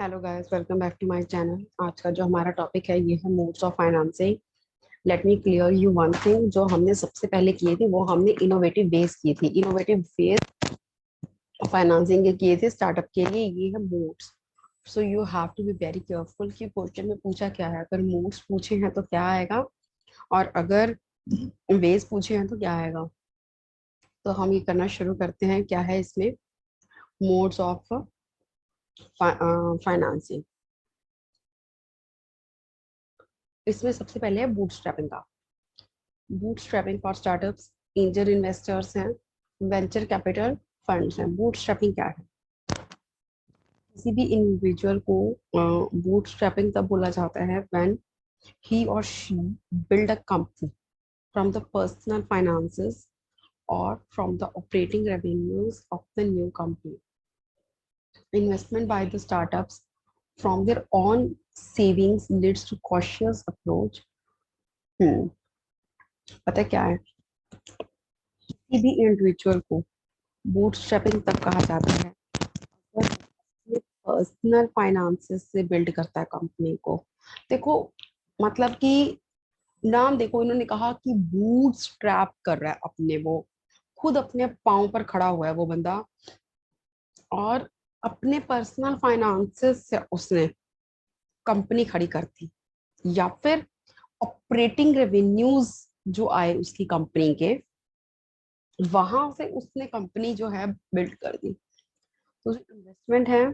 Hello guys, welcome back to my channel. आज का जो हमारा टॉपिक है ये है modes of financing. Let me clear you one thing. जो हमने सबसे पहले किए थे वो हमने इनोवेटिव बेस की थी। इनोवेटिव बेस फाइनेंसिंग के किए थे स्टार्टअप के लिए। ये है modes. So you have to be very careful कि क्वेश्चन में पूछा क्या है। अगर मोड्स पूछे हैं तो क्या आएगा, और अगर बेस पूछे हैं तो क्या आएगा। तो हम ये करना शुरू करते हैं। क्या है इसमें मोड्स ऑफ फाइनेंसिंग। इसमें सबसे पहले है बूटस्ट्रैपिंग का। Bootstrapping for startups, angel investors हैं, वेंचर कैपिटल फंड्स हैं। बूटस्ट्रैपिंग क्या है? किसी भी इंडिविजुअल को बूटस्ट्रैपिंग तब बोला जाता है व्हेन ही और she build a company from the personal finances or from the operating revenues of the new company. Investment by the startups from their own savings leads to cautious approach. पता है क्या है? किसी भी individual को bootstrapping तब कहा जाता है पर्सनल फाइनेंसेस से बिल्ड करता है कंपनी को। देखो, मतलब कि नाम देखो, इन्होंने कहा कि बूटस्ट्रैप कर रहा है अपने, वो खुद अपने पाँव पर खड़ा हुआ है वो बंदा, और अपने पर्सनल फाइनेंसेस से उसने कंपनी खड़ी कर दी, या फिर ऑपरेटिंग रेवेन्यूज जो आए उसकी कंपनी के, वहां से उसने कंपनी जो है बिल्ड कर दी। तो इन्वेस्टमेंट है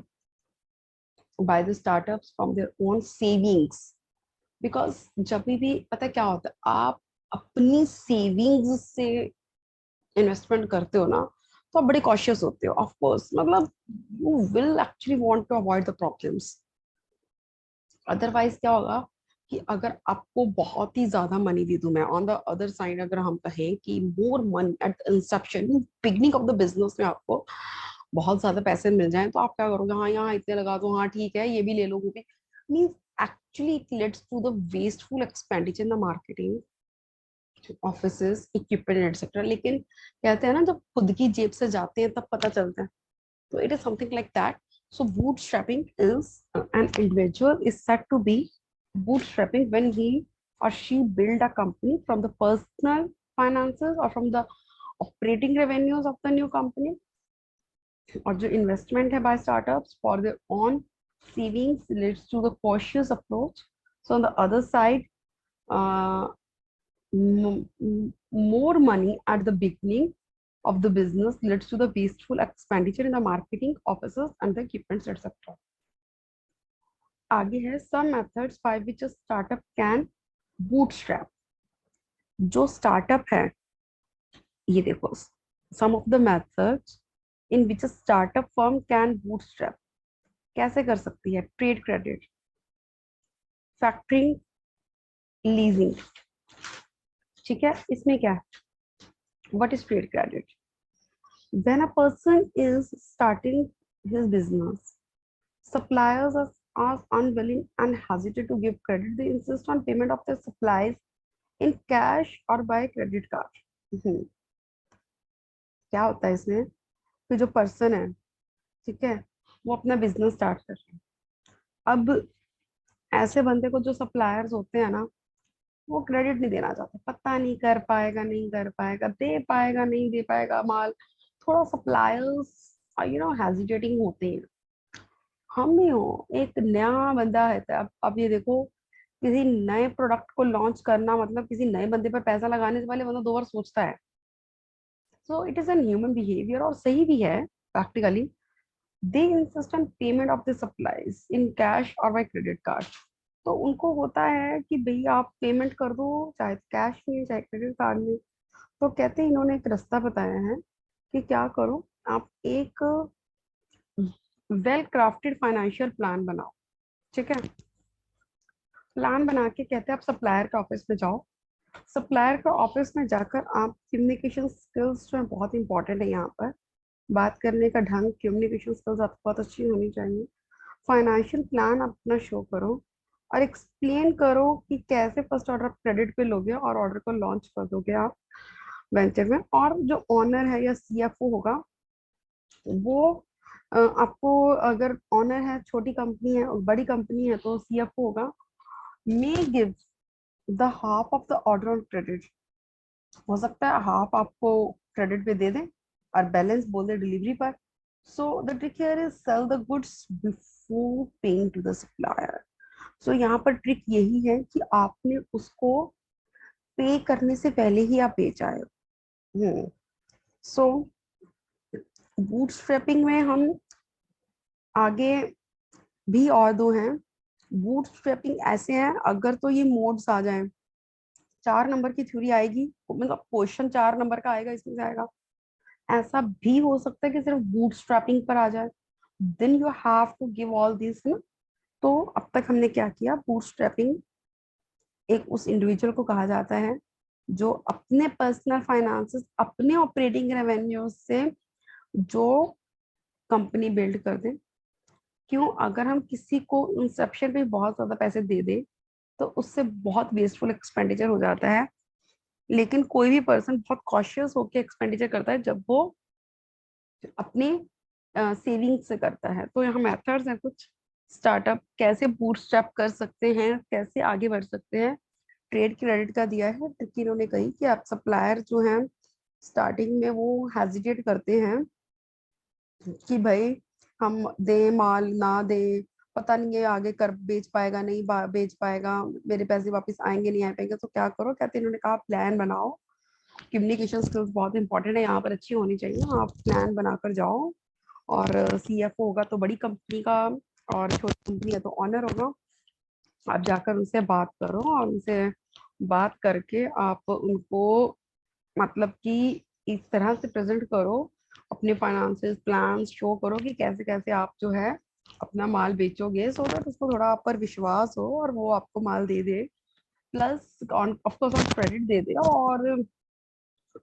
by the startups from their own savings. Because जब भी पता है क्या होता है, आप अपनी सेविंग्स से इन्वेस्टमेंट करते हो ना, तो आप बड़े कॉशियस होते हो। ऑफ कोर्स, मतलब you will actually want to avoid the problems. Otherwise क्या होगा कि अगर आपको बहुत ही ज्यादा मनी दे दूं मैं, ऑन द अदर साइड अगर हम कहें कि more money at Inception beginning of the business में आपको बहुत ज्यादा पैसे मिल जाएं, तो आप क्या करोगे? हाँ, यहाँ इतने लगा दो, हाँ ठीक है, ये भी ले लो, वो भी। Means actually it leads to the wasteful expenditure in the marketing, offices, equipment etcetera. लेकिन कहते हैं ना, जब खुद की जेब से जाते हैं तब पता चलता है। So it is something like that. So bootstrapping is an individual is said to be bootstrapping when he or she build a company from the personal finances or from the operating revenues of the new company. और जो investment है by startups for their own savings leads to the cautious approach. So on the other side, uh, more money at the beginning of the business leads to the wasteful expenditure in the marketing, offices and the equipments, etc. आगे है some methods by which a startup can bootstrap. जो startup है, ये देखो, some of the methods in which a startup firm can bootstrap. कैसे कर सकती है? Trade credit, factoring, leasing. ठीक है, इसमें क्या है? What is trade credit? When a person is starting his business, suppliers are unwilling and hesitate to give credit. They insist on payment of their supplies in cash or by credit card. हम्म, क्या होता है इसमें कि जो person है, ठीक है, वो अपना बिजनेस स्टार्ट कर रहे हैं। अब ऐसे बंदे को जो सप्लायर्स होते हैं ना, वो क्रेडिट नहीं देना चाहते। पता नहीं कर पाएगा, नहीं कर पाएगा, दे पाएगा, नहीं दे पाएगा माल। थोड़ा सप्लायर्स हेजिटेटिंग होते हैं। हम भी हो, एक नया बंदा है, तो अब ये देखो, किसी नए प्रोडक्ट को लॉन्च करना मतलब किसी नए बंदे पर पैसा लगाने से पहले बंदा दो बार सोचता है। So it is an human behaviour, और सही भी है practically. They insist on payment of the supplies in cash और बाय क्रेडिट कार्ड। तो उनको होता है कि भाई आप पेमेंट कर दो, चाहे कैश में चाहे क्रेडिट कार्ड में। तो कहते हैं, इन्होंने एक रास्ता बताया है कि क्या करो, आप एक वेल क्राफ्टेड फाइनेंशियल प्लान बनाओ। ठीक है, प्लान बना के कहते हैं आप सप्लायर के ऑफिस में जाओ। सप्लायर के ऑफिस में जाकर आप कम्युनिकेशन स्किल्स जो है बहुत इंपॉर्टेंट है यहाँ पर। बात करने का ढंग, कम्युनिकेशन स्किल्स आपको बहुत अच्छी होनी चाहिए। फाइनेंशियल प्लान अपना शो करो और एक्सप्लेन करो कि कैसे फर्स्ट ऑर्डर क्रेडिट पे लोगे और ऑर्डर को लॉन्च कर दोगे आप वेंचर में। और जो ऑनर है या सीएफओ होगा, वो आपको अगर ऑनर है, छोटी कंपनी है और बड़ी कंपनी है तो सीएफओ होगा, may give the half of the order on credit. हो सकता है हाफ आपको क्रेडिट पे दे दें और बैलेंस बोल दे डिलीवरी पर। So the trick here is sell the goods before paying to the supplier. So यहाँ पर ट्रिक यही है कि आपने उसको पे करने से पहले ही आप बेच आए। सो बूटस्ट्रैपिंग में हम आगे भी और दो हैं। बूटस्ट्रैपिंग ऐसे हैं, अगर तो ये मोड्स आ जाएं, 4 नंबर की थ्योरी आएगी, मतलब क्वेश्चन 4 नंबर का आएगा, इसमें से आएगा। ऐसा भी हो सकता है कि सिर्फ बूटस्ट्रैपिंग पर आ जाए, then you have to give all this ना। तो अब तक हमने क्या किया, बूटस्ट्रैपिंग एक उस इंडिविजुअल को कहा जाता है जो अपने पर्सनल फाइनेंसेस, अपने ऑपरेटिंग रेवेन्यू से जो कंपनी बिल्ड कर दे। क्यों, अगर हम किसी को इंसेप्शन पे बहुत ज्यादा पैसे दे दे तो उससे बहुत वेस्टफुल एक्सपेंडिचर हो जाता है। लेकिन कोई भी पर्सन बहुत कॉशियस होकर एक्सपेंडिचर करता है जब वो अपने सेविंग से करता है। तो यहाँ मेथड्स हैं कुछ, स्टार्टअप कैसे बूटस्ट्रैप कर सकते हैं, कैसे आगे बढ़ सकते हैं। ट्रेड क्रेडिट का दिया है ट्रिक, इन्होंने कही कि आप सप्लायर जो हैं स्टार्टिंग में वो हेजिटेट करते हैं कि भाई हम दे माल ना दे, पता नहीं ये आगे कर बेच पाएगा नहीं बेच पाएगा, मेरे पैसे वापस आएंगे नहीं आ पाएंगे। तो क्या करो, कहते हैं इन्होंने कहा प्लान बनाओ। कम्युनिकेशन स्किल्स बहुत इंपॉर्टेंट है यहाँ पर, अच्छी होनी चाहिए। आप प्लान बनाकर जाओ, और सीएफओ होगा तो बड़ी कंपनी का, और छोटी कंपनी है तो ऑनर होगा। आप जाकर उनसे बात करो और उनसे बात करके आप उनको मतलब कि इस तरह से प्रेजेंट करो, अपने फाइनेंशियल प्लान शो करो कि कैसे कैसे आप जो है अपना माल बेचोगे, सो दैट उसको थोड़ा आप पर विश्वास हो और वो आपको माल दे दे। प्लस ऑन ऑफ कोर्स आप क्रेडिट दे दे। और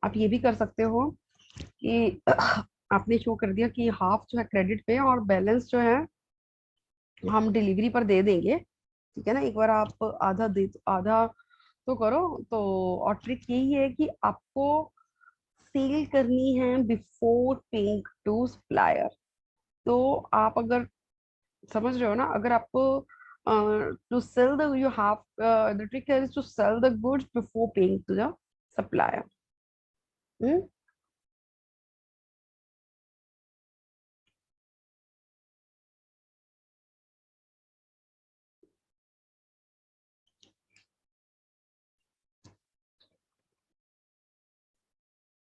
आप ये भी कर सकते हो कि आपने शो कर दिया कि हाफ जो है क्रेडिट पे और बैलेंस जो है हम डिलीवरी पर दे देंगे। ठीक है ना, एक बार आप आधा दे आधा तो करो। तो और ट्रिक यही है कि आपको सेल करनी है बिफोर पेइंग टू सप्लायर। तो आप अगर समझ रहे हो ना, अगर आपको to sell the you have the trick is to sell the goods before paying to the supplier.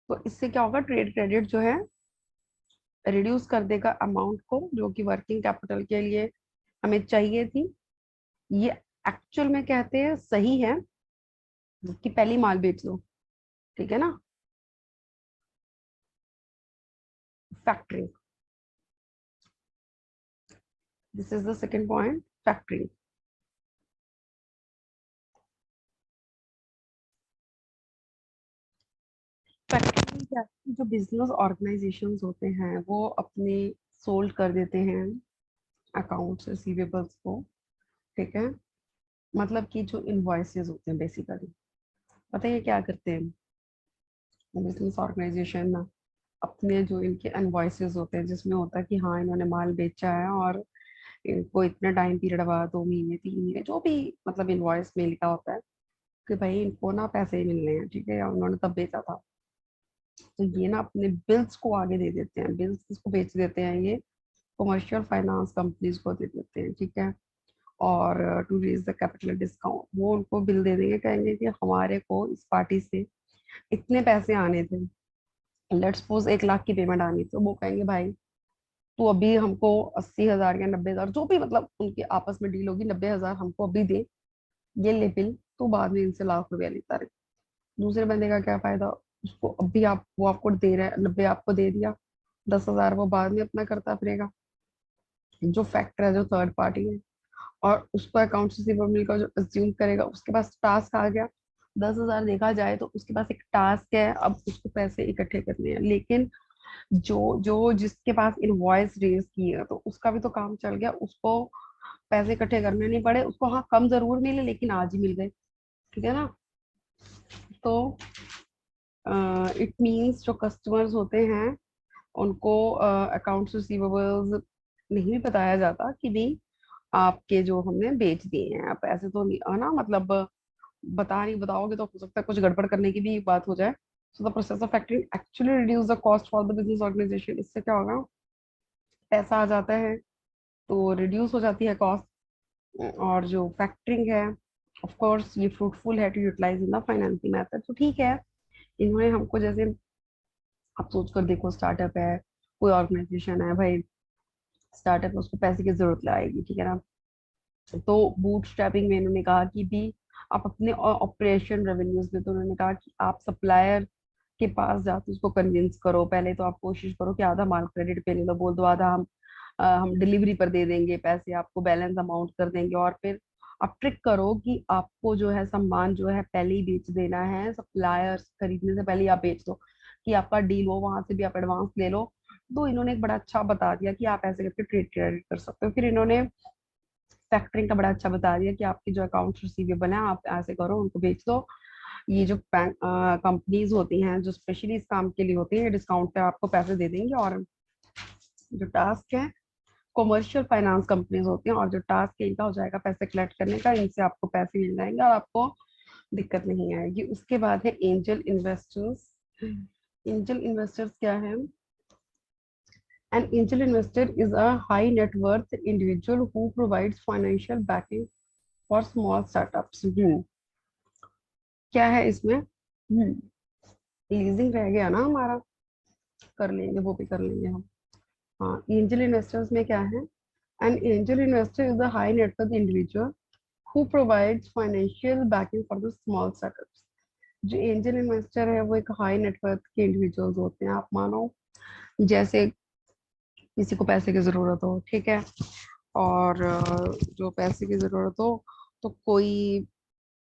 तो इससे क्या होगा, ट्रेड क्रेडिट जो है रिड्यूस कर देगा अमाउंट को जो कि वर्किंग कैपिटल के लिए हमें चाहिए थी। ये एक्चुअल में कहते हैं सही है कि पहली माल बेच लो। ठीक है ना, factoring, this is the second point, factoring. Factoring क्या है, जो बिजनेस ऑर्गेनाइजेशंस होते हैं वो अपने सोल्ड कर देते हैं अकाउंट्स रिसीवेबल्स को। ठीक है, मतलब कि जो इनवॉइसेस होते हैं बेसिकली, पता है ये क्या करते हैं बिजनेस ऑर्गेनाइजेशन ना, अपने जो इनके इनवॉइसेस होते हैं जिसमें होता है कि हाँ इन्होंने माल बेचा है और इनको इतना टाइम पीरियड बाद 2 महीने 3 महीने जो भी मतलब इनवॉइस में लिखा होता है कि भाई इनको ना पैसे ही मिलने हैं, ठीक है, या उन्होंने तब बेचा था। तो ये ना अपने बिल्स को आगे दे देते हैं, बिल्स किसको बेच देते हैं, ये कमर्शियल फाइनेंस कंपनीज को दे देते हैं। ठीक है, और to raise the capital discount वो उनको बिल दे देंगे, कहेंगे कि हमारे को इस पार्टी से इतने पैसे आने थे, लेट्स सपोज 1 लाख की पेमेंट आनी थी, तो वो कहेंगे भाई तू अभी हमको 80,000 या 90,000 जो भी मतलब उनकी आपस में डील होगी, 90,000 हमको अभी दे, ये ले बिल, तो बाद में इनसे लाख रुपया लेता रहे। दूसरे बंदे का क्या फायदा, उसको अभी आप वो आपको दे रहा है 90, आपको दे दिया, 10,000 वो बाद में अपना करता फिरेगा। जो फैक्टर है, जो थर्ड पार्टी है, और उसको अकाउंट रिसीवेबल का जो अज्यूम करेगा, उसके पास टास्क आ गया, 10,000 देखा जाए तो उसके पास एक टास्क है, अब उसको पैसे इकट्ठे करने हैं। लेकिन जो जो जिसके पास इनवॉइस रेज की है तो उसका भी तो काम चल गया, उसको पैसे इकट्ठे करने नहीं पड़े, उसको हाँ कम जरूर मिले लेकिन आज ही मिल गए। ठीक है ना, तो इट मीन्स जो कस्टमर्स होते हैं उनको अकाउंट्स रिसीवेबल्स नहीं भी बताया जाता कि नहीं आपके जो हमने बेच दिए हैं, आप ऐसे तो नहीं है ना, मतलब बता नहीं, बताओगे तो हो सकता है कुछ गड़बड़ करने की भी बात हो जाए। So the process of factoring actually reduce the cost for the business organisation. इससे क्या होगा, पैसा आ जाता है तो रिड्यूस हो जाती है कॉस्ट। और जो फैक्टरिंग है, ऑफ कोर्स ये फ्रूटफुल है to utilise in the financing method. तो ठीक है, इन्होंने हमको जैसे, आप सोच कर देखो, स्टार्टअप है, कोई ऑर्गेनाइजेशन है भाई, स्टार्टअप है, उसको पैसे की जरूरत आएगी, ठीक है ना। तो बूटस्ट्रैपिंग में इन्होंने कहा कि भी आप अपने ऑपरेशन रेवेन्यूज में, तो उन्होंने कहा कि आप सप्लायर के पास जाके उसको कन्विंस करो। पहले तो आप कोशिश करो कि आधा माल क्रेडिट पे ले लो, बोल दो आधा हम डिलीवरी पर दे देंगे, पैसे आपको बैलेंस अमाउंट कर देंगे। और फिर आप ट्रिक करो कि आपको जो है सामान जो है पहले ही बेच देना है, सप्लायर्स खरीदने से पहले ही आप बेच दो, कि आपका डील हो, वहां से भी आप एडवांस ले लो। तो इन्होंने एक बड़ा अच्छा बता दिया कि आप ऐसे करके ट्रेड क्रेडिट कर सकते हो। फिर इन्होंने फैक्टरिंग का बड़ा अच्छा बता दिया कि आपके जो अकाउंट्स रिसीवेबल हैं आप ऐसे करो, उनको बेच दो। ये जो बैंक कंपनीज होती हैं जो स्पेशली इस काम के लिए होती है, डिस्काउंट पे आपको पैसे दे देंगे। और जो टास्क है, कॉमर्शियल फाइनेंस कंपनीज होती हैं, और जो टास्क है इनका हो जाएगा पैसे कलेक्ट करने का, इनसे आपको पैसे मिल जाएंगे और आपको दिक्कत नहीं आएगी। उसके बाद है एंजल इन्वेस्टर्स। एंजल इन्वेस्टर्स क्या है? An angel investor is a high net worth individual who provides financial backing for small startups. क्या है इसमें? लीजिंग रह गया ना हमारा, कर लेंगे, वो भी कर लेंगे हम। हाँ, एंजल इन्वेस्टर्स में क्या है? An angel investor is the high net worth individual who provides financial backing for the small startups. जो एंजल इन्वेस्टर है वो एक हाई नेटवर्थ के इंडिविजुअल्स होते हैं। आप मानो जैसे किसी को पैसे की जरूरत हो, ठीक है, और जो पैसे की जरूरत हो, तो कोई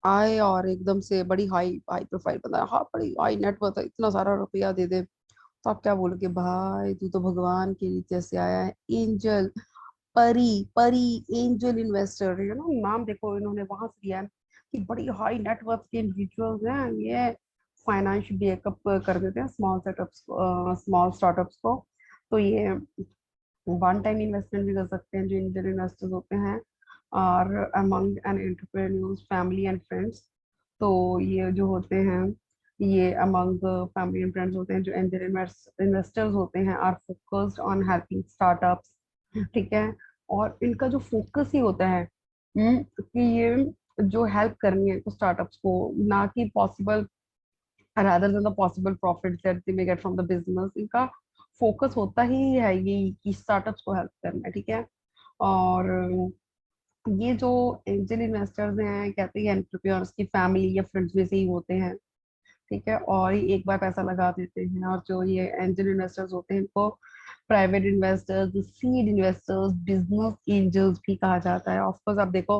आए और एकदम से बड़ी हाई हाई प्रोफाइल बंदा, हाँ बड़ी हाई नेटवर्थ है, इतना सारा रुपया दे दे, तो आप क्या बोलोगे, भाई तू तो भगवान के नीचे से आया है, एंजल, परी परी एंजल इन्वेस्टर, यू नो नाम देखो इन्होंने वहां से दिया है कि बड़ी हाई नेटवर्थ के इंडिविजुअल्स हैं ये, फाइनेंस बैकअप कर देते हैं स्मॉल सेटअप्स, स्मॉल स्टार्टअप्स को। तो ये वन टाइम इन्वेस्टमेंट भी कर सकते हैं जो एंजल इन्वेस्टर्स होते हैं, और among an entrepreneurs family and friends. तो ये जो होते हैं, ये अमंग फैमिली एंड फ्रेंड्स होते हैं जो एंजल इन्वेस्टर्स होते हैं, are focused on helping startups, ठीक है। और इनका जो फोकस ही होता है कि ये जो हेल्प करनी है स्टार्टअप्स को, ना कि possible rather than the possible profits that they may get from the business, इनका फोकस होता ही है ये कि स्टार्टअप्स को हेल्प करना है, ठीक है। और ये जो एंजल इन्वेस्टर्स हैं, कहते हैं एंटरप्रेन्योर्स की फैमिली या फ्रेंड्स में से ही होते हैं, ठीक है, और ये एक बार पैसा लगा देते हैं। और जो ये एंजल इन्वेस्टर्स होते हैं इनको private investors, seed investors, business angels भी कहा जाता है। ऑफ कोर्स आप देखो,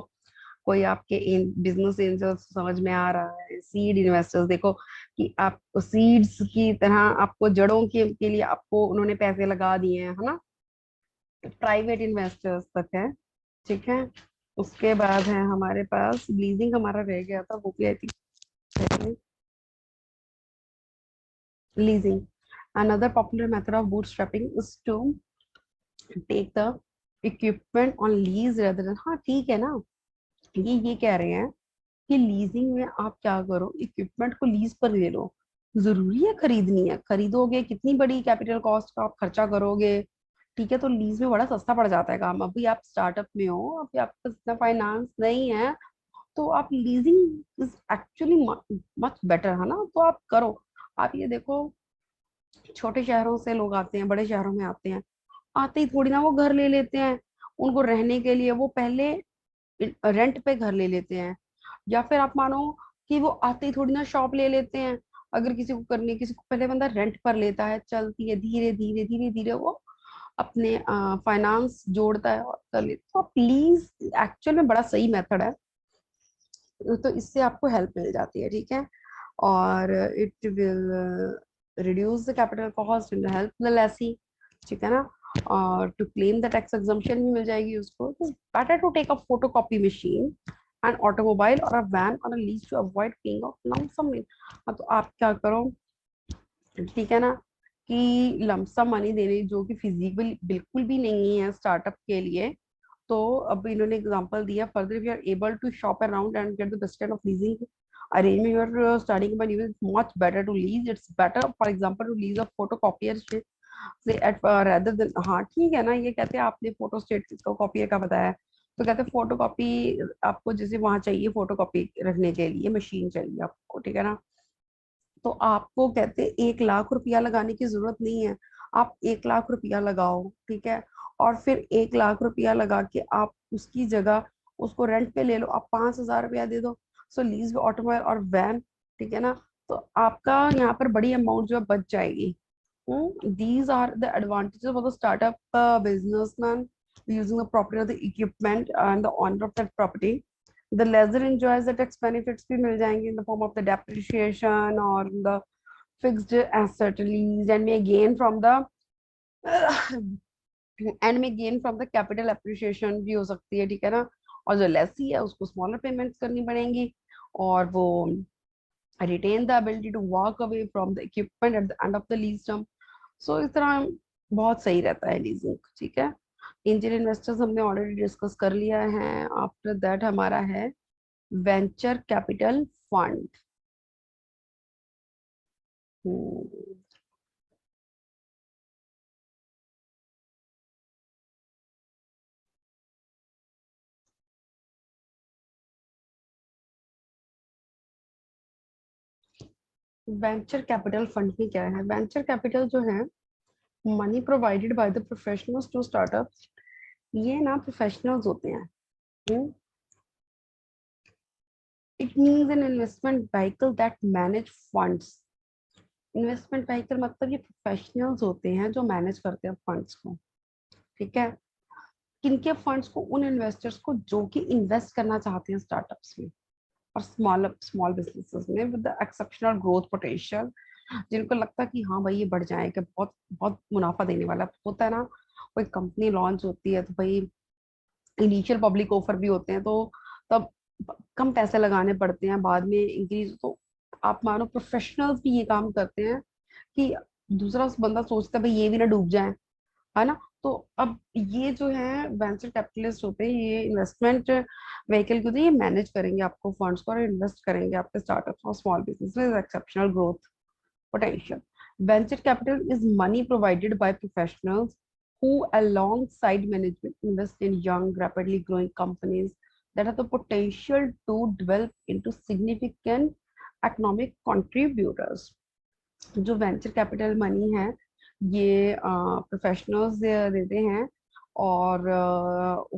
कोई आपके बिजनेस एंजल्स समझ में आ रहा है, सीड इन्वेस्टर्स देखो कि आप सीड्स की तरह आपको जड़ों के लिए आपको उन्होंने पैसे लगा दिए हैं, है ना। प्राइवेट इन्वेस्टर्स तक है, ठीक है। उसके बाद है हमारे पास लीजिंग, हमारा रह गया था वो भी I think. Leasing, another popular method of bootstrapping is to take the equipment on lease rather than, हाँ ठीक है ना, ये कह रहे हैं कि लीजिंग में आप क्या करो, इक्विपमेंट को लीज पर ले लो। जरूरी है खरीदनी है, खरीदोगे कितनी बड़ी कैपिटल कॉस्ट का आप खर्चा करोगे, ठीक है, तो लीज में बड़ा सस्ता पड़ जाता है काम। अभी आप स्टार्टअप में हो, अभी आपके पास इतना फाइनेंस नहीं है, तो आप leasing is actually much better, है ना, तो आप करो। आप ये देखो, छोटे शहरों से लोग आते हैं, बड़े शहरों में आते हैं, आते ही थोड़ी ना वो घर ले लेते हैं। उनको रहने के लिए वो पहले रेंट पे घर ले लेते हैं, या फिर आप मानो कि वो आते ही थोड़ी ना शॉप ले लेते हैं। अगर किसी को करनी है, किसी को पहले बंदा रेंट पर लेता है, चलती है धीरे धीरे धीरे धीरे वो अपने फाइनेंस जोड़ता है और कर लेता है। तो प्लीज, एक्चुअल में बड़ा सही मेथड है, तो इससे आपको हेल्प मिल जाती है, ठीक है। और it will reduce the capital cost and help the lessee, ठीक है ना। और to claim the tax exemption भी मिल जाएगी उसको। Better to take a photocopy machine and automobile और a van on a lease to avoid paying off lump sum. तो आप क्या करो, ठीक है ना, कि लमसम मनी देने, जो कि फिजिबल बिल्कुल भी नहीं है स्टार्टअप के लिए। तो अब इन्होंने एग्जांपल दिया, further if you are able to shop around and get the best kind of leasing arrangement, you are studying but even much better to lease. It's better for example to lease a photocopier से at rather than, हाँ ठीक है ना, ये कहते हैं आपने photo state को कॉपियर का बताया, तो कहते हैं फोटो कॉपी आपको जैसे वहां चाहिए, फोटो कॉपी रखने के लिए मशीन चाहिए आपको, ठीक है ना। तो आपको कहते हैं 1 लाख रुपया लगाने की जरूरत नहीं है, आप 1 लाख रुपया लगाओ, ठीक है। और फिर 1 लाख रुपया लगा के आप उसकी जगह उसको रेंट पे ले लो, आप 5,000 रुपया दे दो। सो लीज ऑटोमोबाइल और वैन, ठीक है ना। तो आपका यहाँ पर बड़ी अमाउंट जो है बच जाएगी। These are the advantages for the startup businessman using the property of the equipment and the owner of that property. The lessor enjoys the tax benefits भी मिल जाएंगे in the form of the depreciation or the fixed asset lease and may gain from the and may gain from the capital appreciation भी हो सकती है, ठीक है ना। और जो लेसी है उसको स्मॉलर पेमेंट्स करनी पड़ेंगी, और वो retain the ability to walk away from the equipment at the end of the lease term. So इस तरह बहुत सही रहता है लीजिंग, ठीक है। एंजल इन्वेस्टर्स हमने ऑलरेडी डिस्कस कर लिया है। आफ्टर दैट हमारा है venture capital fund. Venture capital fund में क्या है? वेंचर कैपिटल जो है, money provided by the professionals to startups. ये ना प्रोफेशनल्स होते हैं। It means an investment vehicle that manage funds. Investment vehicle मतलब ये प्रोफेशनल्स होते हैं जो मैनेज करते हैं फंड्स को, ठीक है। किनके फंड्स को? उन इन्वेस्टर्स को जो कि इन्वेस्ट करना चाहते हैं स्टार्टअप्स में और स्मॉल स्मॉल बिजनेसेस में with the exceptional growth potential, जिनको लगता है कि हाँ भाई ये बढ़ जाएगा, बहुत बहुत मुनाफा देने वाला होता है ना। कोई कंपनी लॉन्च होती है तो भाई इनिशियल पब्लिक ऑफर भी होते हैं, तो तब कम पैसे लगाने पड़ते हैं, बाद में इंक्रीज। तो आप मानो प्रोफेशनल्स भी ये काम करते हैं कि दूसरा बंदा सोचता है भाई ये भी ना डूब जाए, है ना। तो अब ये जो है वेंचर कैपिटलिस्ट होते हैं, ये इन्वेस्टमेंट व्हीकल के होते हैं, ये मैनेज करेंगे आपको फंड्स को और इन्वेस्ट करेंगे आपके स्टार्टअप्स और स्मॉल बिजनेस में exceptional growth potential. Venture capital is money provided by professionals who, alongside management, invest in young, rapidly growing companies that have the potential to develop into significant economic contributors. जो venture capital money है, ये professionals देते हैं, और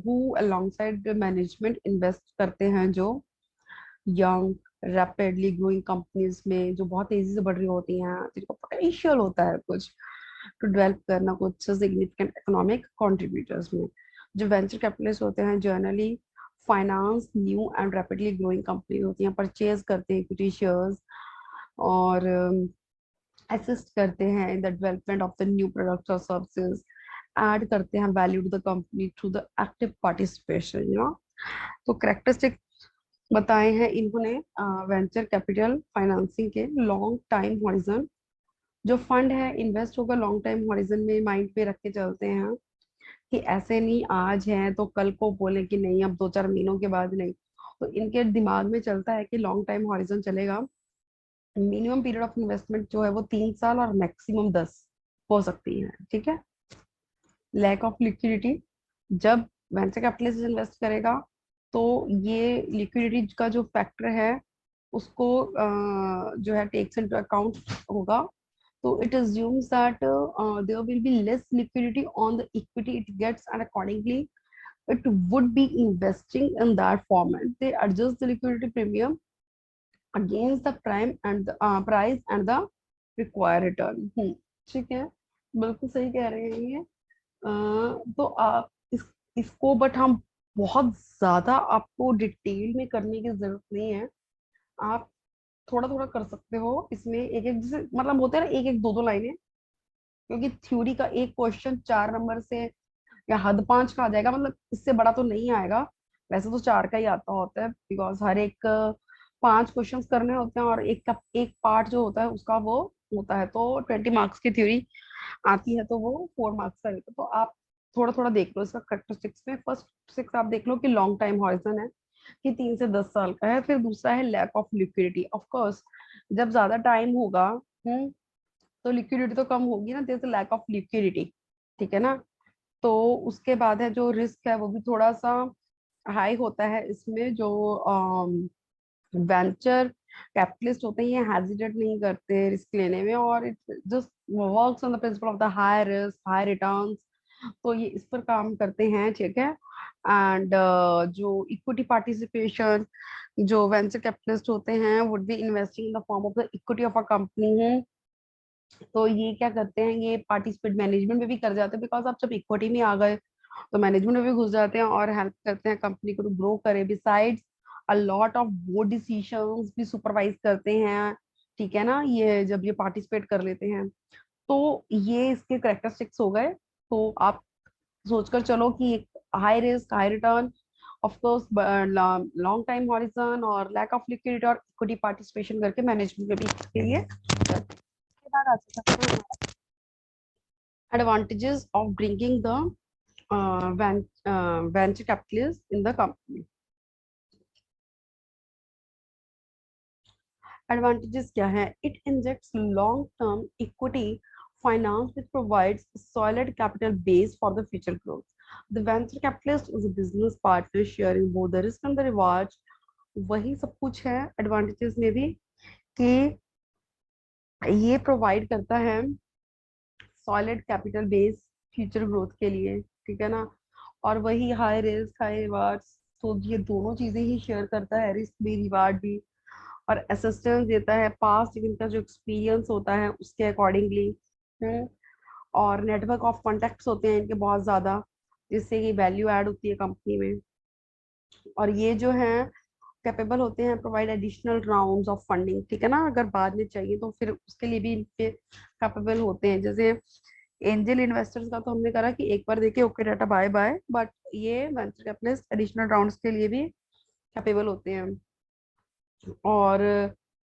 who alongside management invest करते हैं, जो young rapidly growing companies में जो बहुत तेजी से बढ़ रही होती हैं, जिनको पोटेंशियल होता है कुछ टू डेवलप करना कुछ सिग्निफिकेंट इकोनॉमिक कंट्रीब्यूटर्स में। जो वेंचर कैपिटलिस्ट होते हैं generally finance new and rapidly growing company होती हैं, परचेज करते हैं इक्विटी शेयर्स और असिस्ट करते हैं in the development of the new products और सर्विसेज, ऐड करते हैं value to the company through the active participation, you know. तो करेक्टरिस्टिक बताए हैं इन्होंने वेंचर कैपिटल फाइनेंसिंग के। लॉन्ग टाइम हॉरिजन, जो फंड है इन्वेस्ट होगा लॉन्ग टाइम हॉरिजन में, माइंड पे रख के चलते हैं कि ऐसे नहीं आज है तो कल को बोले कि नहीं अब 2-4 महीनों के बाद नहीं। तो इनके दिमाग में चलता है कि लॉन्ग टाइम हॉरिजन चलेगा। मिनिमम पीरियड ऑफ इन्वेस्टमेंट जो है वो 3 साल और मैक्सिमम 10 हो सकती है, ठीक है। लैक ऑफ लिक्विडिटी, जब वेंचर कैपिटलिस्ट इन्वेस्ट करेगा तो ये लिक्विडिटी का जो फैक्टर है उसको जो है टेक्स इनटू अकाउंट होगा। तो it assumes that there will be less liquidity on the equity it gets and accordingly it would be investing in that format. They adjust the liquidity premium against the prime and the price and the required return. ठीक है, बिल्कुल सही कह रहे हैं ये। तो आप इसको बट हम बहुत ज्यादा आपको डिटेल में करने की जरूरत नहीं है, आप थोड़ा थोड़ा कर सकते हो इसमें। एक एक जैसे मतलब होते हैं ना, एक एक दो दो लाइनें, क्योंकि थ्योरी का एक क्वेश्चन 4 नंबर से या हद 5 का आ जाएगा, मतलब इससे बड़ा तो नहीं आएगा। वैसे तो 4 का ही आता होता है, बिकॉज हर एक 5 क्वेश्चंस करने होते हैं और एक का एक पार्ट जो होता है उसका वो होता है तो 20 मार्क्स की थ्योरी आती है, तो वो 4 मार्क्स का रहता है। तो आप थोड़ा थोड़ा देख लो इसका करेक्टरिस्टिक्स में। फर्स्ट 6 आप देख लो कि लॉन्ग टाइम हॉरिजन है, कि 3 से 10 साल का है। फिर दूसरा है lack of liquidity. Of course जब ज्यादा टाइम होगा, तो लिक्विडिटी तो कम होगी ना, there is lack of liquidity, ठीक है ना। तो उसके बाद है जो रिस्क है वो भी थोड़ा सा हाई होता है इसमें। जो वेंचर कैपिटलिस्ट होते हैं ये हेजिटेट नहीं करते रिस्क लेने में, और it just works on the principle of the high risk high returns. तो ये इस पर काम करते हैं, ठीक है। एंड जो इक्विटी पार्टिसिपेशन, जो वेंचर कैपिटलिस्ट होते हैं would be investing in the form of the equity of a company. तो ये क्या करते हैं, ये पार्टिसिपेट मैनेजमेंट में भी कर जाते हैं, बिकॉज आप जब इक्विटी में आ गए तो मैनेजमेंट में भी घुस जाते हैं और हेल्प करते हैं कंपनी को टू ग्रो करे। Besides a lot of board decisions भी सुपरवाइज करते हैं, ठीक है ना, ये जब ये पार्टिसिपेट कर लेते हैं। तो ये इसके करेक्टरिस्टिक्स हो गए। तो आप सोचकर चलो कि high risk high return, of course long time horizon, और लैक ऑफ लिक्विडिटी, और इक्विटी पार्टिसिपेशन करके मैनेजमेंट में भी इसके लिए। उसके बाद आ जाता है advantages of bringing the venture capitalists in the company। Advantages क्या है? It injects long-term equity finance which provides a solid capital base for the future growth. The venture capitalist is a business partner sharing both the risk and the rewards। वही सब कुछ है advantages में भी, कि ये प्रोवाइड करता है solid capital base future growth के लिए, ठीक है ना। और वही हाई रिस्क हाई रिवार्ड्स, तो ये दोनों चीजें ही शेयर करता है, रिस्क भी रिवार्ड भी। और असिस्टेंस देता है पास्ट इनका जो एक्सपीरियंस होता है उसके अकॉर्डिंगली। और नेटवर्क ऑफ कॉन्टेक्ट्स होते हैं इनके बहुत ज्यादा, जिससे ये वैल्यू ऐड होती है कंपनी में। और ये जो है कैपेबल होते हैं provide additional rounds of funding, ठीक है ना, अगर बाद में चाहिए तो फिर उसके लिए भी इनके कैपेबल होते हैं। जैसे एंजल इन्वेस्टर्स का तो हमने करा कि एक बार देखे okay data bye bye, but ये वेंचर कैपिटलिस्ट एडिशनल राउंड्स के लिए भी कैपेबल होते हैं। और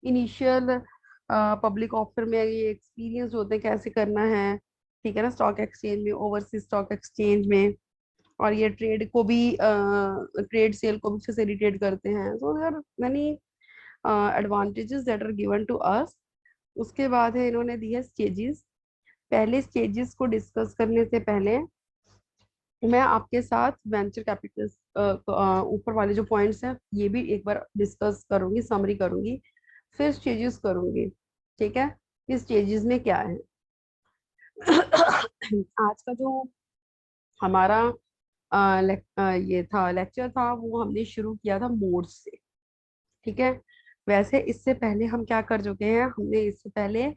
इनिशियल पब्लिक ऑफर में ये एक्सपीरियंस होते हैं कैसे करना है, ठीक है ना, स्टॉक एक्सचेंज में, ओवरसीज स्टॉक एक्सचेंज में। और ये ट्रेड को भी ट्रेड सेल को भी फैसिलिटेट करते हैं। So there are many advantages that are given to us. उसके बाद है इन्होंने दी है स्टेजेस। पहले स्टेजेस को डिस्कस करने से पहले मैं आपके साथ वेंचर कैपिटल ऊपर वाले जो पॉइंट्स हैं ये भी एक बार डिस्कस करूंगी, समरी करूंगी, फिर स्टेजेस करूंगी, ठीक है। इस स्टेजेस में क्या है आज का जो हमारा ये था लेक्चर था, वो हमने शुरू किया था मोड से, ठीक है। वैसे इससे पहले हम क्या कर चुके हैं, हमने इससे पहले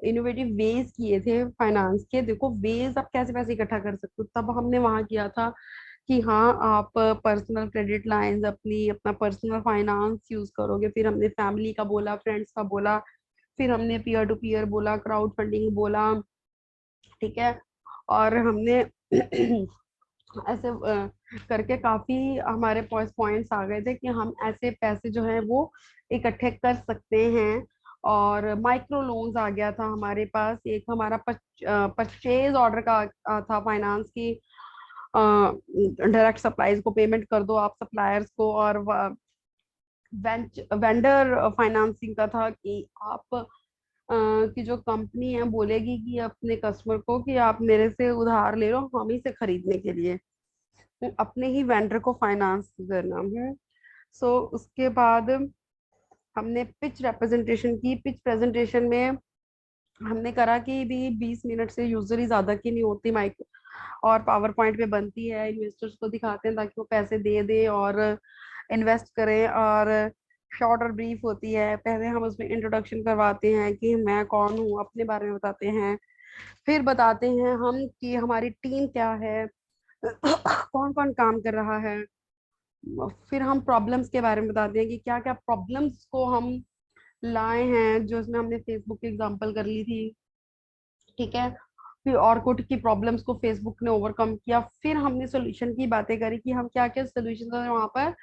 इनोवेटिव वेज किए थे फाइनेंस के। देखो वेज आप कैसे पैसे इकट्ठा कर सकते हो, तब हमने वहां किया था कि हाँ आप पर्सनल क्रेडिट लाइंस अपनी अपना पर्सनल फाइनेंस यूज करोगे। फिर हमने फैमिली का बोला, फ्रेंड्स का बोला, फिर हमने पीयर टू पीयर बोला, क्राउड फंडिंग बोला, ठीक है। और हमने ऐसे करके काफी हमारे पॉइंट्स आ गए थे कि हम ऐसे पैसे जो है वो इकट्ठे कर सकते हैं। और माइक्रो लोन्स आ गया था हमारे पास। एक हमारा परचेज ऑर्डर का था फाइनेंस की, डायरेक्ट सप्लाईज को पेमेंट कर दो आप सप्लायर्स को। और वेंडर फाइनेंसिंग का था कि आप कि जो कंपनी है बोलेगी कि अपने कस्टमर को कि आप मेरे से उधार ले लो हम ही से खरीदने के लिए, अपने ही वेंडर को फाइनेंस करना है। सो उसके बाद हमने पिच रिप्रेजेंटेशन की। पिच प्रेजेंटेशन में हमने करा कि भी 20 मिनट से यूजली ज्यादा की नहीं होती माइक, और पावर पॉइंट पे बनती है, इन्वेस्टर्स को दिखाते हैं ताकि वो पैसे दे दे और इन्वेस्ट करें। और शॉर्ट और ब्रीफ होती है। पहले हम उसमें इंट्रोडक्शन करवाते हैं कि मैं कौन हूँ, अपने बारे में बताते हैं। फिर बताते हैं हम कि हमारी टीम क्या है, कौन कौन काम कर रहा है। फिर हम प्रॉब्लम्स के बारे में बताते हैं कि क्या क्या प्रॉब्लम्स को हम लाए हैं, जो इसमें हमने फेसबुक की एग्जांपल कर ली थी, ठीक है। फिर ऑर्कुट की प्रॉब्लम्स को फेसबुक ने ओवरकम किया। फिर हमने सोल्यूशन की बातें करी कि हम क्या क्या सोल्यूशन वहां पर।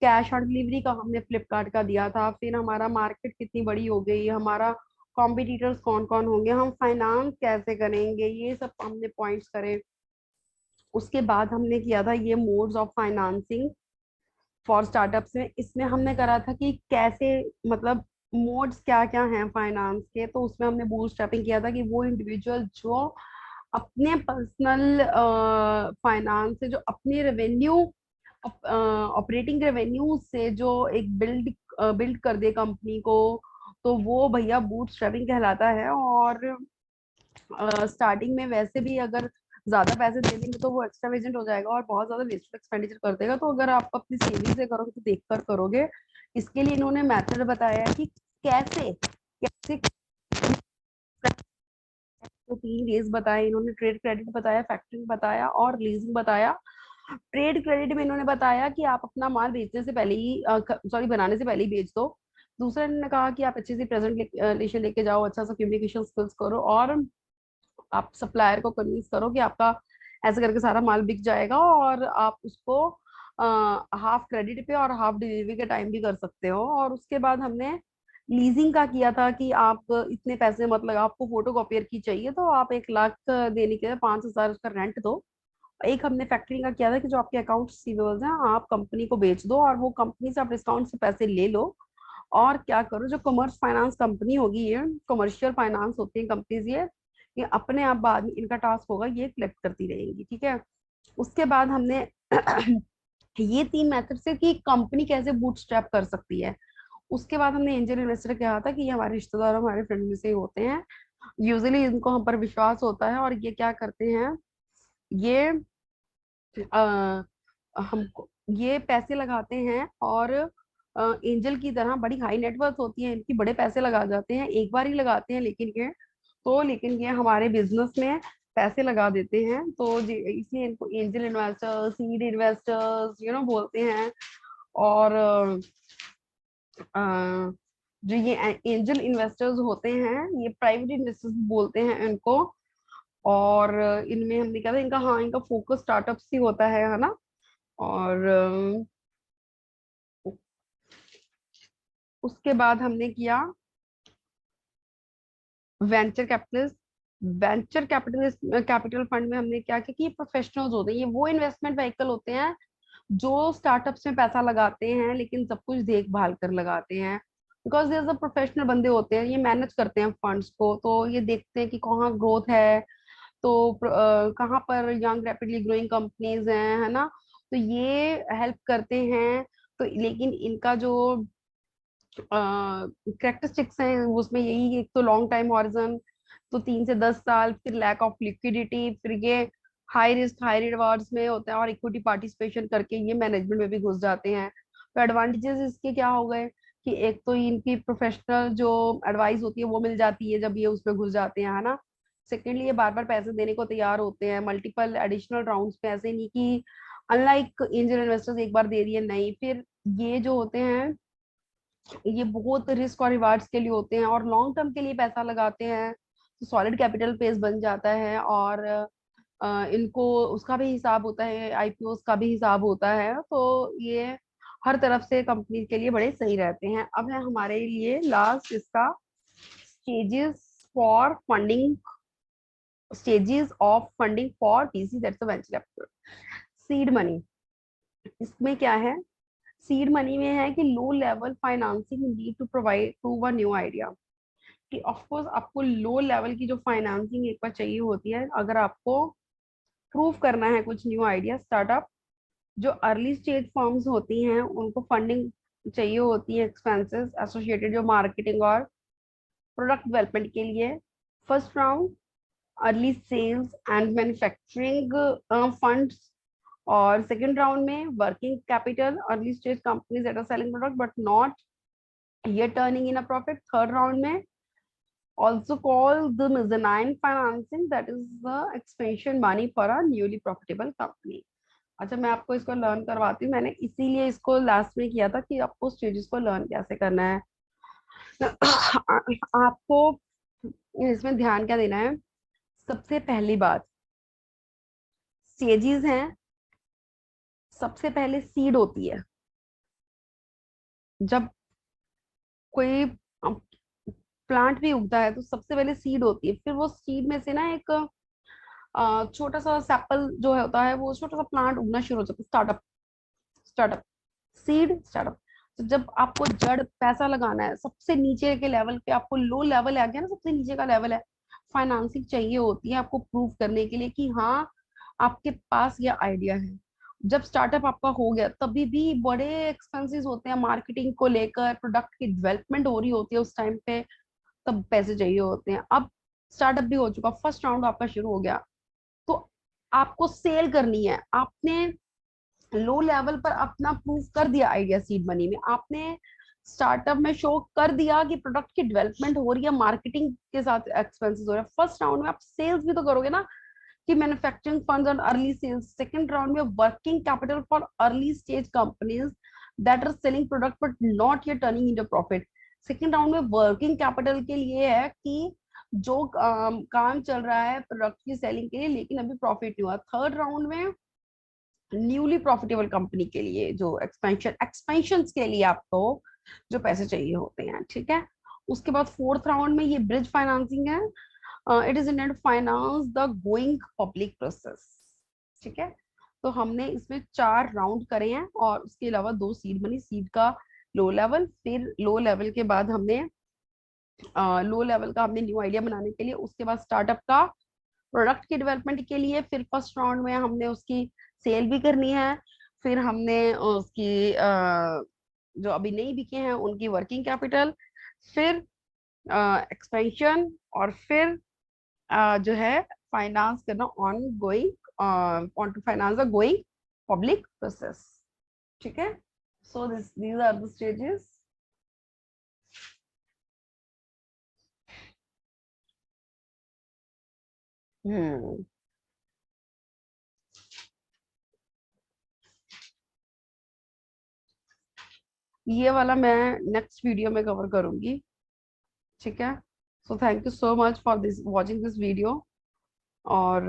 कैश ऑन डिलीवरी का हमने फ्लिपकार्ट का दिया था। फिर हमारा मार्केट कितनी बड़ी हो गई, हमारा कॉम्पिटिटर्स कौन कौन होंगे, हम फाइनेंस कैसे करेंगे, ये सब हमने पॉइंट्स करे। उसके बाद हमने किया था ये modes of financing for startups में, इसमें हमने करा था कि कैसे, मतलब मोड्स क्या क्या हैं फाइनेंस के। तो उसमें हमने बूटस्ट्रैपिंग किया था कि वो इंडिविजुअल जो अपने पर्सनल फाइनेंस से, जो अपनी रेवेन्यू, ऑपरेटिंग रेवेन्यू से जो एक बिल्ड कर दे कंपनी को, तो वो भैया बूटस्ट्रैपिंग कहलाता है। और स्टार्टिंग में वैसे भी अगर ज्यादा पैसे दे देंगे तो वो एक्स्ट्रा एजेंट हो जाएगा और बहुत ज्यादा वेस्टेड एक्सपेंडिचर कर देगा। तो अगर आप अपनी सेविंग से करोगे तो देख कर करोगे। इसके लिए इन्होंने मेथड बताया है कि कैसे कैसे, तो 3 वेज बताए इन्होंने। ट्रेड क्रेडिट बताया, फैक्टरिंग बताया और लीजिंग बताया। ट्रेड क्रेडिट में इन्होंने बताया कि आप अपना माल बेचने से पहले ही, सॉरी बनाने से पहले ही बेच दो। दूसरा इन्होंने कहा कि आप अच्छे से प्रेजेंटेशन लेके जाओ, अच्छा सा कम्युनिकेशन स्किल्स करो, और आप सप्लायर को कन्विंस करो कि आपका ऐसे करके सारा माल बिक जाएगा, और आप उसको हाफ क्रेडिट पे और हाफ डिलीवरी के टाइम भी कर सकते हो। और उसके बाद हमने लीजिंग का किया था कि आप इतने पैसे मत लगाओ, आपको फोटो कॉपियर की चाहिए तो आप 1 लाख देने के लिए 5,000 उसका रेंट दो। एक हमने फैक्टरिंग का किया था कि जो आपके अकाउंट रिसीवेबल्स हैं आप कंपनी को बेच दो और वो कंपनी से आप डिस्काउंट से पैसे ले लो। और क्या करो, जो कॉमर्स फाइनेंस कंपनी होगी, ये कमर्शियल फाइनेंस होती है कंपनीज, ये अपने आप बाद में इनका टास्क होगा, ये कलेक्ट करती रहेंगी, ठीक है। उसके बाद हमने ये 3 मेथड से कि कंपनी कैसे बूटस्ट्रैप कर सकती है। उसके बाद हमने एंजल इन्वेस्टर कहा था कि ये हमारे रिश्तेदार, हमारे फ्रेंड में से ही होते हैं, यूजुअली इनको हम पर विश्वास होता है। और ये क्या करते हैं, ये आ, हमको ये पैसे लगाते हैं, और एंजल की तरह बड़ी हाई नेटवर्थ होती है इनकी, बड़े पैसे लगा जाते हैं, एक बार ही लगाते हैं, लेकिन ये हमारे बिजनेस में पैसे लगा देते हैं। तो इसलिए इनको एंजल इन्वेस्टर्स, सीड इन्वेस्टर्स बोलते हैं। और जो ये एंजल इन्वेस्टर्स होते हैं, ये प्राइवेट इन्वेस्टर्स बोलते हैं इनको। और इनमें हमने कहा था इनका, हाँ, इनका फोकस स्टार्टअप्स ही होता है ना। और उसके बाद हमने किया venture capitalist. Venture capitalist capital fund में हमने क्या किया कि ये प्रोफेशनल्स होते हैं, ये वो इन्वेस्टमेंट व्हीकल होते हैं जो स्टार्टअप्स में पैसा लगाते हैं लेकिन सब कुछ देखभाल कर लगाते हैं। बिकॉज ये सब प्रोफेशनल बंदे होते हैं, ये मैनेज करते हैं फंड्स को, तो ये देखते हैं कि कहाँ ग्रोथ है, तो कहाँ पर यंग रैपिडली ग्रोइंग कंपनीज हैं, है ना। तो ये हेल्प करते हैं। तो लेकिन इनका जो कैरेक्टरिस्टिक्स हैं उसमें यही, एक तो लॉन्ग टाइम हॉरिजन, तो 3 से 10 साल, फिर लैक ऑफ लिक्विडिटी, फिर ये हाई रिस्क हाई रिवार्ड्स में होता है, और इक्विटी पार्टिसिपेशन करके ये मैनेजमेंट में भी घुस जाते हैं। तो एडवांटेजेस इसके क्या हो गए कि एक तो इनकी प्रोफेशनल जो एडवाइस होती है वो मिल जाती है जब ये उसमें घुस जाते हैं, है ना। सेकेंडली, ये बार बार पैसे देने को तैयार होते हैं मल्टीपल एडिशनल राउंड्स पे, ऐसे नहीं कि अनलाइक एंजल इन्वेस्टर्स एक बार दे दिए, नहीं। फिर ये जो होते हैं ये बहुत रिस्क और रिवार्ड्स के लिए होते हैं और लॉन्ग टर्म के लिए पैसा लगाते हैं, तो सॉलिड कैपिटल बेस बन जाता है। और इनको उसका भी हिसाब होता है, आईपीओस का भी हिसाब होता है, तो ये हर तरफ से कंपनी के लिए बड़े सही रहते हैं। अब है हमारे लिए लास्ट इसका stages for funding, stages of funding for VC, that's venture capital. Seed money, इसमें क्या है, सीड मनी में है कि low level financing need to provide to a new idea, कि ऑफ कोर्स आपको लो लेवल की जो फाइनेंसिंग एक बार चाहिए होती है अगर आपको प्रूव करना है कुछ न्यू आइडिया स्टार्टअप। जो अर्ली स्टेज फर्म्स होती हैं उनको फंडिंग चाहिए होती है, एक्सपेंसेस एसोसिएटेड जो मार्केटिंग और प्रोडक्ट डेवलपमेंट के लिए। First round early sales and manufacturing funds, और सेकेंड राउंड में working capital, early stage companies that are selling product but not yet turning in a profit। Third round में also called the mezzanine financing, that is the expansion money for a newly profitable company। अच्छा, मैं आपको इसको learn करवाती हूँ, मैंने इसीलिए इसको लास्ट में किया था कि आपको स्टेजेस को लर्न कैसे करना है। आपको इसमें ध्यान क्या देना है, सबसे पहली बात स्टेजेस हैं। सबसे पहले सीड होती है, जब कोई प्लांट भी उगता है, तो सबसे पहले सीड होती है, फिर वो सीड में से ना एक छोटा सा सैपल जो है होता है, वो छोटा सा प्लांट उगना शुरू हो जाता है। Startup, startup, seed startup. तो जब आपको जड़ पैसा लगाना है सबसे नीचे के लेवल पे, आपको लो लेवल आ गया ना, सबसे नीचे का लेवल है, फाइनेंसिंग चाहिए होती है आपको प्रूव करने के लिए कि हाँ आपके पास ये आइडिया है। जब स्टार्टअप आपका हो गया तभी भी बड़े एक्सपेंसेस होते हैं मार्केटिंग को लेकर, प्रोडक्ट की डेवलपमेंट हो रही होती है उस टाइम पे, तब पैसे चाहिए होते हैं। अब स्टार्टअप भी हो चुका, फर्स्ट राउंड आपका शुरू हो गया, तो आपको सेल करनी है। आपने लो लेवल पर अपना प्रूव कर दिया आइडिया सीड मनी में, आपने स्टार्टअप में शो कर दिया कि प्रोडक्ट की डेवलपमेंट हो रही है, मार्केटिंग के साथ एक्सपेंसेस हो रहे हैं। फर्स्ट राउंड में आप सेल्स भी तो करोगे ना, कि manufacturing funds on early sales. Second round में working capital for early stage companies that are selling product but not yet turning into profit. Second round में वर्किंग कैपिटल के लिए है कि जो काम चल रहा है प्रोडक्ट की सेलिंग के लिए, लेकिन अभी प्रॉफिट नहीं हुआ। थर्ड राउंड में न्यूली प्रॉफिटेबल कंपनी के लिए, जो एक्सपेंशन के लिए आपको जो पैसे चाहिए होते हैं, ठीक है। उसके बाद फोर्थ राउंड में ये ब्रिज फाइनेंसिंग है। It is intended to finance the going public process, ठीक है। तो हमने इसमें 4 राउंड करे हैं, और उसके अलावा 2 सीड मनी, सीड का लो लेवल, फिर लो लेवल के बाद हमने लो लेवल का हमने न्यू आइडिया बनाने के लिए, उसके बाद स्टार्टअप का प्रोडक्ट की डेवलपमेंट के लिए, फिर फर्स्ट राउंड में हमने उसकी सेल भी करनी है, फिर हमने उसकी जो अभी नहीं बिके हैं उनकी वर्किंग कैपिटल, फिर एक्सपेंशन, और फिर जो है फाइनेंस करना on going, on to finance the going public process, ठीक है। So this these are the stages. Hmm, ये वाला मैं नेक्स्ट वीडियो में कवर करूंगी, ठीक है। So thank you so much for this watching this video, और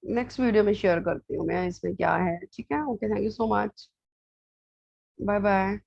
नेक्स्ट वीडियो में शेयर करती हूँ मैं इसमें क्या है, ठीक है। Okay, thank you so much, bye bye.